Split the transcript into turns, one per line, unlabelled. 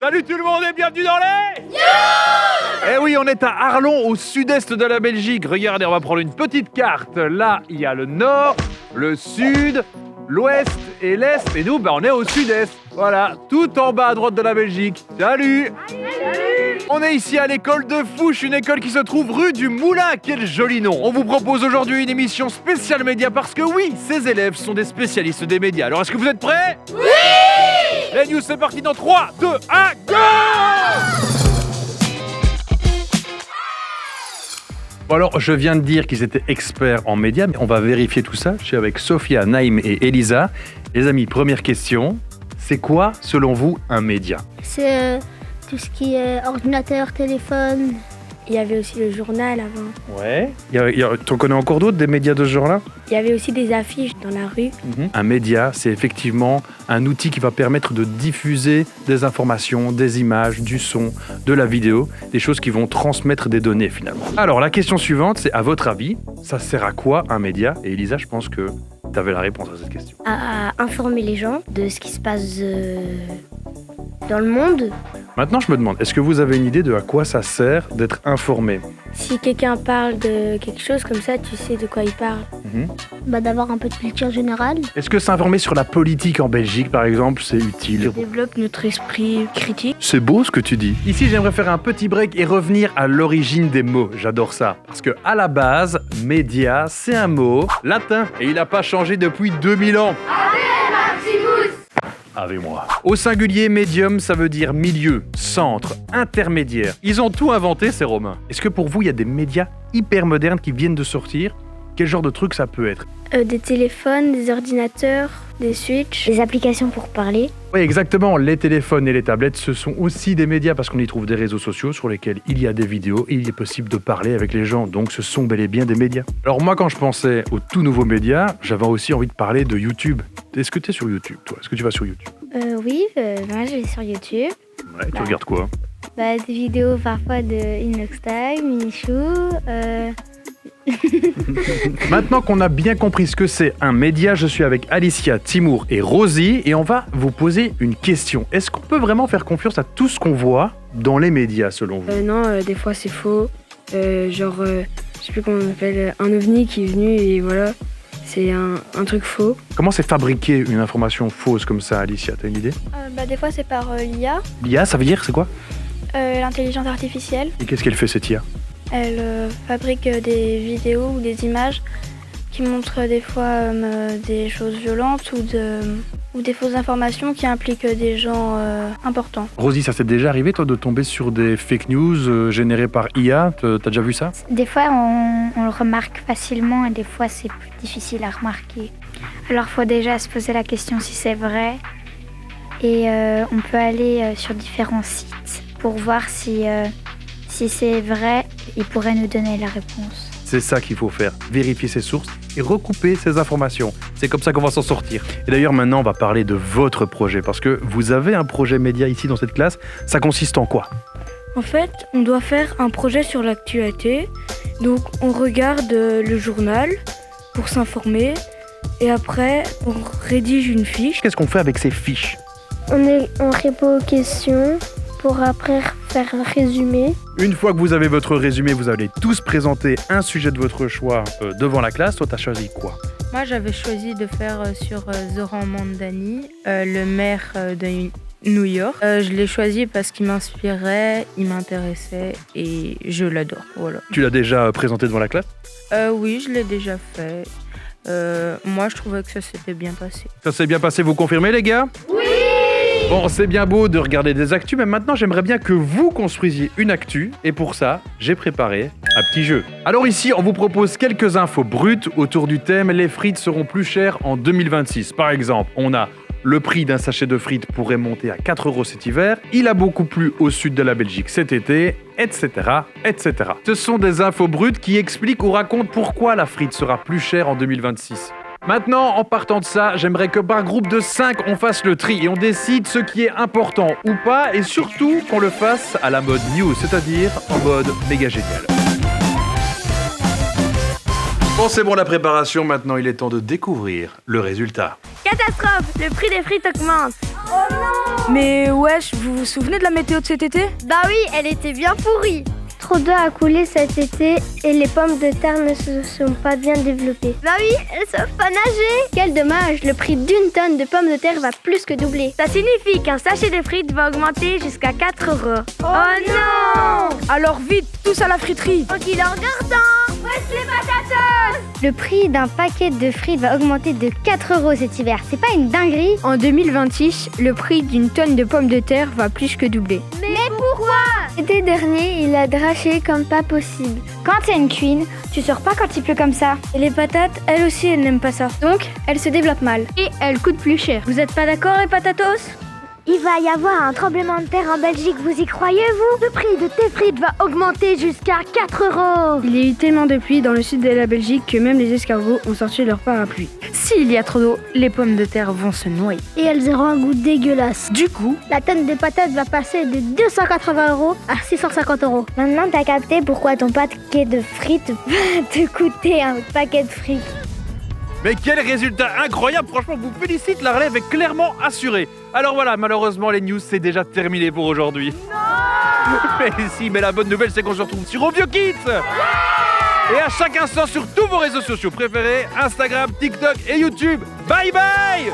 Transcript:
Salut tout le monde et bienvenue dans les... Eh oui, on est à Arlon, au sud-est de la Belgique. Regardez, on va prendre une petite carte. Là, il y a le nord, le sud, l'ouest et l'est. Et nous, on est au sud-est. Voilà, tout en bas à droite de la Belgique. Salut! Salut! On est ici à l'école de Fouche, une école qui se trouve rue du Moulin. Quel joli nom! On vous propose aujourd'hui une émission spéciale média parce que oui, ces élèves sont des spécialistes des médias. Alors, est-ce que vous êtes prêts? Oui! Les news, c'est parti dans 3, 2, 1, go! Bon alors, je viens de dire qu'ils étaient experts en médias, mais on va vérifier tout ça. Je suis avec Sophia, Naïm et Elisa. Les amis, première question. C'est quoi, selon vous, un média?
C'est tout ce qui est ordinateur, téléphone.
Il y avait aussi le journal avant.
Ouais. T'en connais encore d'autres, des médias de ce genre-là?
Il y avait aussi des affiches dans la rue.
Un média, c'est effectivement un outil qui va permettre de diffuser des informations, des images, du son, de la vidéo, des choses qui vont transmettre des données finalement. Alors la question suivante, c'est à votre avis, ça sert à quoi un média? Et Elisa, je pense que tu avais la réponse à cette question.
À informer les gens de ce qui se passe dans le monde.
Maintenant, je me demande, est-ce que vous avez une idée de à quoi ça sert d'être informé?
Si quelqu'un parle de quelque chose comme ça, tu sais de quoi il parle.
D'avoir un peu de culture générale.
Est-ce que s'informer sur la politique en Belgique, par exemple, c'est utile?
Ça développe notre esprit critique.
C'est beau ce que tu dis. Ici, j'aimerais faire un petit break et revenir à l'origine des mots. J'adore ça. Parce que à la base, média, c'est un mot latin. Et il n'a pas changé depuis 2000 ans. Avec moi. Au singulier, médium, ça veut dire milieu, centre, intermédiaire. Ils ont tout inventé, ces Romains. Est-ce que pour vous, il y a des médias hyper modernes qui viennent de sortir? Quel genre de truc ça peut être?
Des téléphones, des ordinateurs, des switches.
Des applications pour parler.
Oui, exactement. Les téléphones et les tablettes, ce sont aussi des médias parce qu'on y trouve des réseaux sociaux sur lesquels il y a des vidéos et il est possible de parler avec les gens. Donc, ce sont bel et bien des médias. Alors moi, quand je pensais aux tout nouveaux médias, j'avais aussi envie de parler de YouTube. Est-ce que tu es sur YouTube, toi? Est-ce que tu vas sur YouTube?
Oui, moi je vais sur YouTube.
Ouais, tu regardes quoi?
Des vidéos parfois de Inoxtime, Michou.
Maintenant qu'on a bien compris ce que c'est un média, je suis avec Alicia, Timour et Rosie et on va vous poser une question. Est-ce qu'on peut vraiment faire confiance à tout ce qu'on voit dans les médias selon vous?
Non, des fois c'est faux. Je sais plus comment on appelle, un ovni qui est venu et voilà, c'est un truc faux.
Comment c'est fabriquer une information fausse comme ça, Alicia? T'as une idée?
Des fois c'est par l'IA,
L'IA, ça veut dire c'est quoi?
l'intelligence artificielle.
Et qu'est-ce qu'elle fait cette IA?
Elle fabrique des vidéos ou des images qui montrent des fois des choses violentes ou des fausses informations qui impliquent des gens importants.
Rosie, ça s'est déjà arrivé toi de tomber sur des fake news générées par IA? T'as déjà vu ça?
Des fois, on le remarque facilement et des fois, c'est plus difficile à remarquer. Alors, il faut déjà se poser la question si c'est vrai. Et on peut aller sur différents sites pour voir si c'est vrai. Il pourrait nous donner la réponse.
C'est ça qu'il faut faire, vérifier ses sources et recouper ses informations. C'est comme ça qu'on va s'en sortir. Et d'ailleurs, maintenant, on va parler de votre projet, parce que vous avez un projet média ici dans cette classe. Ça consiste en quoi?
En fait, on doit faire un projet sur l'actualité. Donc, on regarde le journal pour s'informer. Et après, on rédige une fiche.
Qu'est-ce qu'on fait avec ces fiches?
On répond aux questions pour après faire un résumé.
Une fois que vous avez votre résumé, vous allez tous présenter un sujet de votre choix devant la classe. Toi, t'as choisi quoi?
Moi, j'avais choisi de faire sur Zoran Mandani, le maire de New York. Je l'ai choisi parce qu'il m'inspirait, il m'intéressait et je l'adore. Voilà.
Tu l'as déjà présenté devant la classe?
Oui, je l'ai déjà fait. Moi, je trouvais que ça s'était bien passé.
Ça s'est bien passé, vous confirmez les gars? Oui! Bon, c'est bien beau de regarder des actus, mais maintenant j'aimerais bien que vous construisiez une actu. Et pour ça, j'ai préparé un petit jeu. Alors ici, on vous propose quelques infos brutes autour du thème « Les frites seront plus chères en 2026 ». Par exemple, on a le prix d'un sachet de frites pourrait monter à 4 € cet hiver. Il a beaucoup plu au sud de la Belgique cet été, etc., etc. Ce sont des infos brutes qui expliquent ou racontent pourquoi la frite sera plus chère en 2026. Maintenant, en partant de ça, j'aimerais que par groupe de 5, on fasse le tri et on décide ce qui est important ou pas et surtout qu'on le fasse à la mode news, c'est-à-dire en mode méga génial. Bon, c'est bon la préparation, maintenant il est temps de découvrir le résultat.
Catastrophe! Le prix des frites augmente. Mais wesh, vous vous souvenez de la météo de cet été?
Bah oui, elle était bien pourrie.
Trop d'eau a coulé cet été et les pommes de terre ne se sont pas bien développées.
Bah oui, elles savent pas nager.
Quel dommage, le prix d'une tonne de pommes de terre va plus que doubler.
Ça signifie qu'un sachet de frites va augmenter jusqu'à 4 €. Oh non!
Alors vite, tous à la friterie.
Faut qu'il en regardant. Wesh les patatas!
Le prix d'un paquet de frites va augmenter de 4 € cet hiver. C'est pas une dinguerie?
En 2026, le prix d'une tonne de pommes de terre va plus que doubler.
Mais pourquoi?
L'été dernier, il a draché comme pas possible. Quand t'es une queen, tu sors pas quand il pleut comme ça.
Et les patates, elles aussi, elles n'aiment pas ça.
Donc, elles se développent mal.
Et elle coûte plus cher.
Vous êtes pas d'accord, les patatos?
Il va y avoir un tremblement de terre en Belgique, vous y croyez-vous? Le prix de tes frites va augmenter jusqu'à 4 €.
Il y a eu tellement de pluie dans le sud de la Belgique que même les escargots ont sorti leur parapluie.
S'il y a trop d'eau, les pommes de terre vont se noyer.
Et elles auront un goût dégueulasse.
Du coup,
La tonne de patates va passer de 280 € à 650 €. Maintenant, t'as capté pourquoi ton paquet de frites va te coûter un paquet de frites.
Mais quel résultat incroyable! Franchement, vous félicite, la relève est clairement assurée. Alors voilà, malheureusement, les news, c'est déjà terminé pour aujourd'hui. Mais si, mais la bonne nouvelle, c'est qu'on se retrouve sur Ovio Kids et à chaque instant sur tous vos réseaux sociaux préférés, Instagram, TikTok et YouTube. Bye bye!